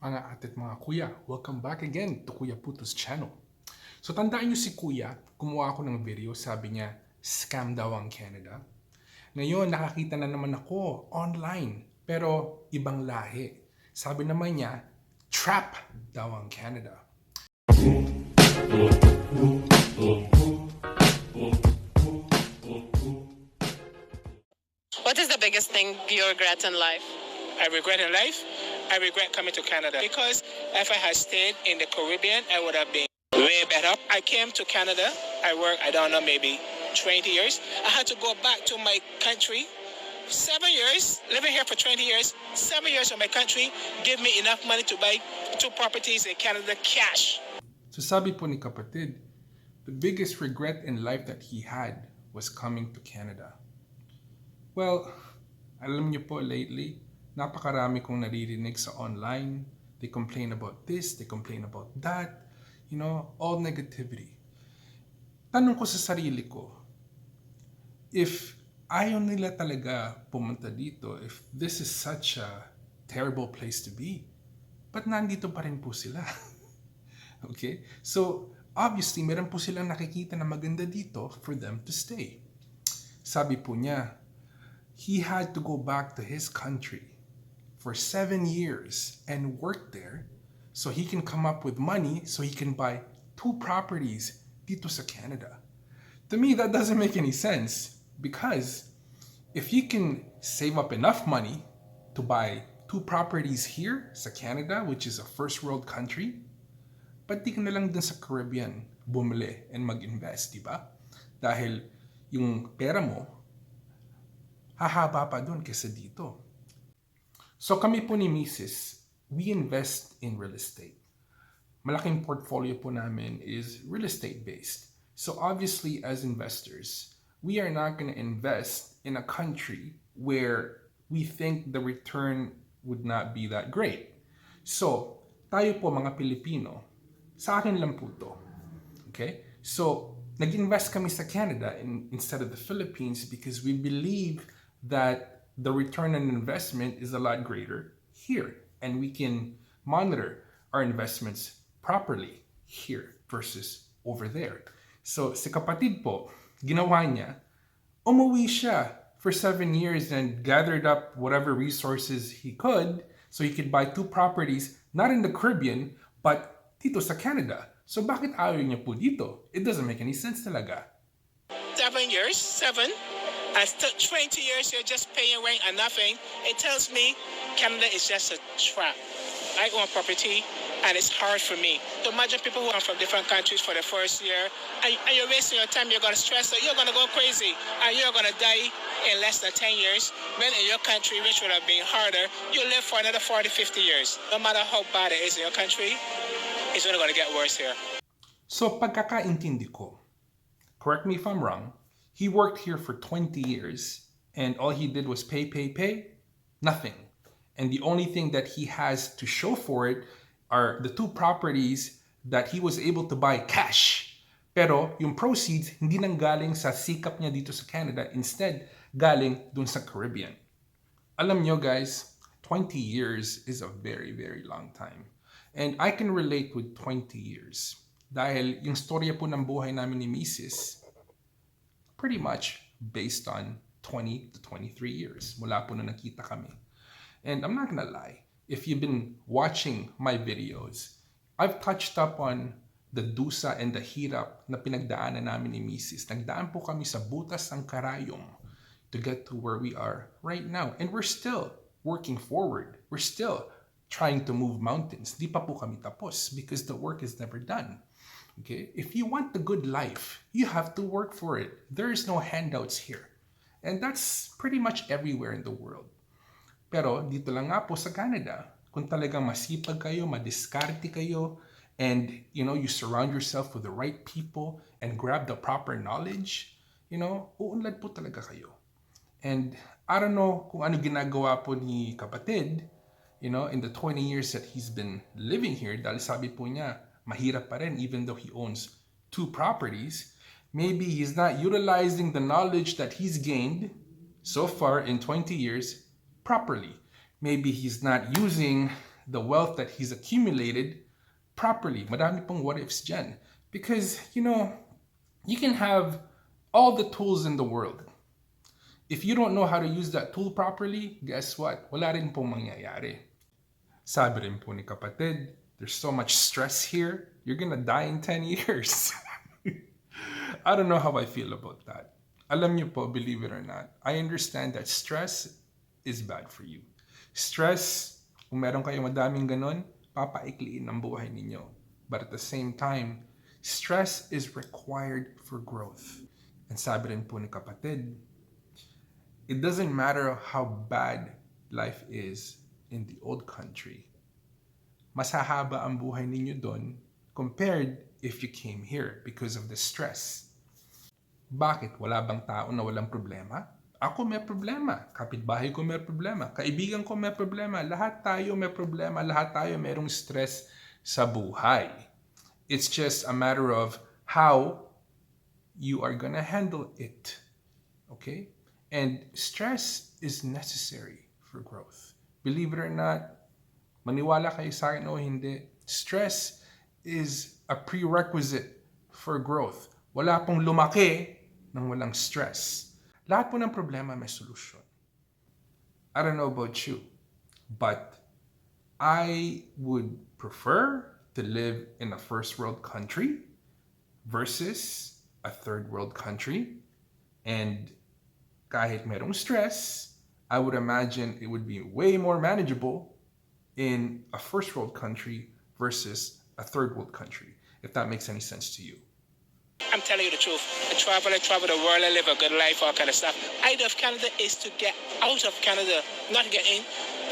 Mga ate at mga kuya, welcome back again to Kuya Puto's channel. So tandaan niyo si kuya, kumuha ako ng video, sabi niya, scam daw ang Canada. Ngayon, nakakita na naman ako online, pero ibang lahi. Sabi naman niya, trap daw ang Canada. What is the biggest thing you regret in life? I regret in life? I regret coming to Canada because if I had stayed in the Caribbean, I would have been way better. I came to Canada. I worked, I don't know, maybe 20 years. I had to go back to my country. 7 years, living here for 20 years, 7 years from my country, give me enough money to buy 2 properties in Canada cash. So sabi po ni kapatid, the biggest regret in life that he had was coming to Canada. Well, alam niyo po lately, napakarami kong naririnig sa online. They complain about this, they complain about that. You know, all negativity. Tanong ko sa sarili ko, if ayaw nila talaga pumunta dito, if this is such a terrible place to be, ba't nandito pa rin po sila? Okay? So, obviously, meron po silang nakikita na maganda dito for them to stay. Sabi po niya, he had to go back to his country for 7 years and work there so he can come up with money so he can buy 2 properties dito sa Canada. To me, that doesn't make any sense because if you can save up enough money to buy 2 properties here sa Canada, which is a first world country, ba't di ka na lang dun sa Caribbean bumili and mag-invest, di ba? Dahil yung pera mo, hahaba pa dun kesa dito. So kami po ni Mrs., we invest in real estate. Malaking portfolio po namin is real estate based. So obviously as investors, we are not going to invest in a country where we think the return would not be that great. So tayo po mga Pilipino, sa akin lang po to. Okay? So nag-invest kami sa Canada instead of the Philippines because we believe that the return on investment is a lot greater here and we can monitor our investments properly here versus over there. So si kapatid po, ginawa niya, umuwi siya for 7 years and gathered up whatever resources he could so he could buy 2 properties not in the Caribbean but dito sa Canada. So bakit ayaw niya po dito? It doesn't make any sense talaga. 7 years, 7. I still 20 years here just paying rent and nothing. It tells me Canada is just a trap. I own property and it's hard for me. So imagine people who are from different countries for the first year and you're wasting your time, you're going to stress out, you're going to go crazy and you're going to die in less than 10 years. When in your country, which would have been harder, you live for another 40, 50 years. No matter how bad it is in your country, it's only going to get worse here. So pagkakaintindi ko, correct me if I'm wrong, he worked here for 20 years and all he did was pay, nothing. And the only thing that he has to show for it are the 2 properties that he was able to buy cash. Pero yung proceeds hindi nang galing sa sikap niya dito sa Canada, instead galing dun sa Caribbean. Alam nyo guys, 20 years is a very, very long time. And I can relate with 20 years. Dahil yung storya po ng buhay namin ni Mrs., pretty much based on 20 to 23 years mula po na nakita kami. And I'm not gonna lie, if you've been watching my videos, I've touched up on the dusa and the hirap na pinagdaanan namin ni Mrs. Nagdaan po kami sa butas ng karayom to get to where we are right now. And we're still working forward. We're still trying to move mountains. Di pa po kami tapos because the work is never done. Okay? If you want the good life, you have to work for it. There is no handouts here. And that's pretty much everywhere in the world. Pero dito lang nga po sa Canada, kung talagang masipag kayo, madiskarte kayo, and you surround yourself with the right people and grab the proper knowledge, uunlad po talaga kayo. And I don't know kung ano ginagawa po ni kapatid, in the 20 years that he's been living here, dahil sabi po niya, mahirap pa rin even though he owns 2 properties. Maybe he's not utilizing the knowledge that he's gained so far in 20 years properly. Maybe he's not using the wealth that he's accumulated properly. Madami pong what ifs dyan. Because, you can have all the tools in the world. If you don't know how to use that tool properly, guess what? Wala rin pong mangyayari. Sabi rin po ni kapatid, there's so much stress here, you're gonna die in 10 years. I don't know how I feel about that. Alam niyo po, believe it or not, I understand that stress is bad for you. Stress, kung meron kayong madaming ganon, papaikliin ang buhay ninyo. But at the same time, stress is required for growth. And sabi rin po ni kapatid, it doesn't matter how bad life is in the old country. Mas hahaba ang buhay ninyo doon compared if you came here because of the stress. Bakit? Wala bang tao na walang problema? Ako may problema. Kapitbahay ko may problema. Kaibigan ko may problema. Lahat tayo may problema. Lahat tayo mayroong stress sa buhay. It's just a matter of how you are gonna handle it. Okay? And stress is necessary for growth. Believe it or not, maniwala kayo sa akin o hindi, stress is a prerequisite for growth. Wala pong lumaki nang walang stress. Lahat po ng problema may solusyon. I don't know about you, but I would prefer to live in a first world country versus a third world country. And kahit merong stress, I would imagine it would be way more manageable in a first world country versus a third world country, if that makes any sense to you. I'm telling you the truth. I travel the world, I live a good life, all kind of stuff. Idea of Canada is to get out of Canada, not get in.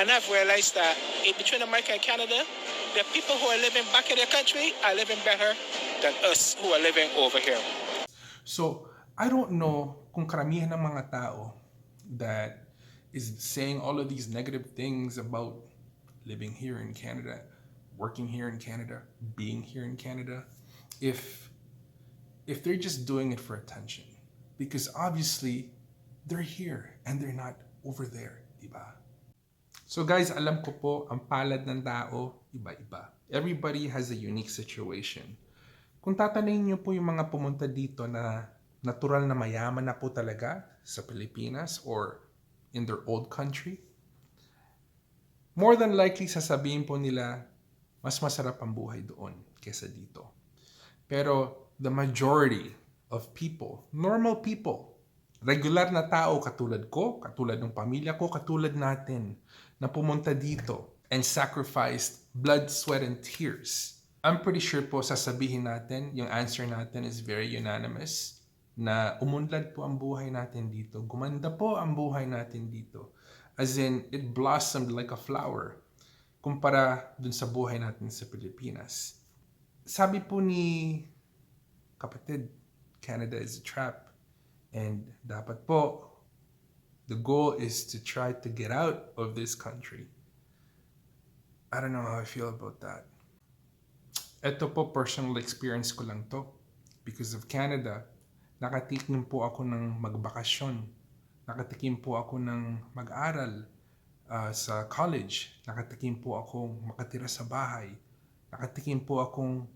And I've realized that between America and Canada, the people who are living back in their country are living better than us who are living over here. So, I don't know kung karamihan ng mga tao that is saying all of these negative things about living here in Canada, working here in Canada, being here in Canada, if they're just doing it for attention. Because obviously, they're here and they're not over there, diba? So guys, alam ko po, ang palad ng tao, iba-iba. Everybody has a unique situation. Kung tatanungin niyo po yung mga pumunta dito na natural na mayaman na po talaga sa Pilipinas or in their old country, more than likely sasabihin po nila, mas masarap ang buhay doon kesa dito. Pero the majority of people, normal people, regular na tao katulad ko, katulad ng pamilya ko, katulad natin, na pumunta dito and sacrificed blood, sweat, and tears. I'm pretty sure po sasabihin natin, yung answer natin is very unanimous, na umunlad po ang buhay natin dito. Gumanda po ang buhay natin dito. As in, it blossomed like a flower kumpara dun sa buhay natin sa Pilipinas. Sabi po ni kapatid, Canada is a trap. And dapat po, the goal is to try to get out of this country. I don't know how I feel about that. Ito po, personal experience ko lang to. Because of Canada, nakatikim po ako ng magbakasyon. Nakatikim po ako ng mag-aral sa college. Nakatikim po akong makatira sa bahay. Nakatikim po akong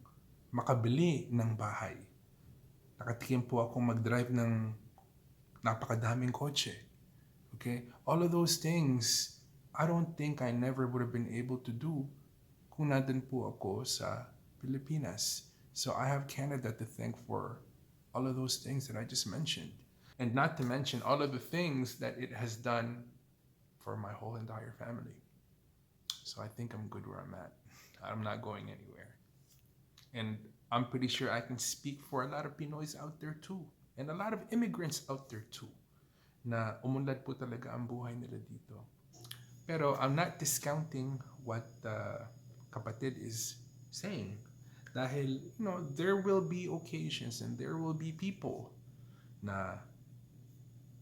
makabili ng bahay. Nakatikim po akong mag-drive ng napakadaming kotse. Okay? All of those things, I don't think I never would have been able to do kung nandun po ako sa Pilipinas. So I have Canada to thank for all of those things that I just mentioned. And not to mention all of the things that it has done for my whole entire family. So I think I'm good where I'm at. I'm not going anywhere. And I'm pretty sure I can speak for a lot of Pinoys out there too. And a lot of immigrants out there too. Na umunlad po talaga ang buhay nila dito. Pero I'm not discounting what kapatid is saying. Dahil, there will be occasions and there will be people na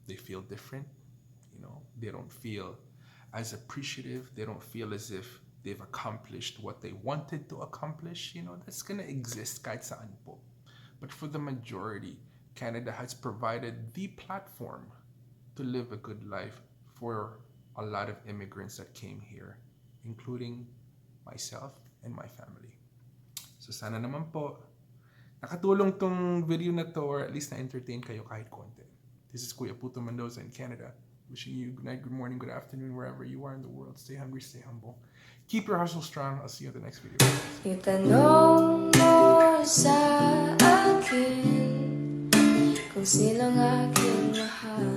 they feel different. They don't feel as appreciative. They don't feel as if they've accomplished what they wanted to accomplish. That's gonna exist kahit saan po. But for the majority, Canada has provided the platform to live a good life for a lot of immigrants that came here, including myself, and my family. So sana naman po, nakatulong tong video na to or at least na-entertain kayo kahit konti. This is Kuya Puto Mendoza in Canada. Wishing you good night, good morning, good afternoon, wherever you are in the world. Stay hungry, stay humble. Keep your hustle strong. I'll see you in the next video. Itanong mo sa akin kung sinong aking mahal.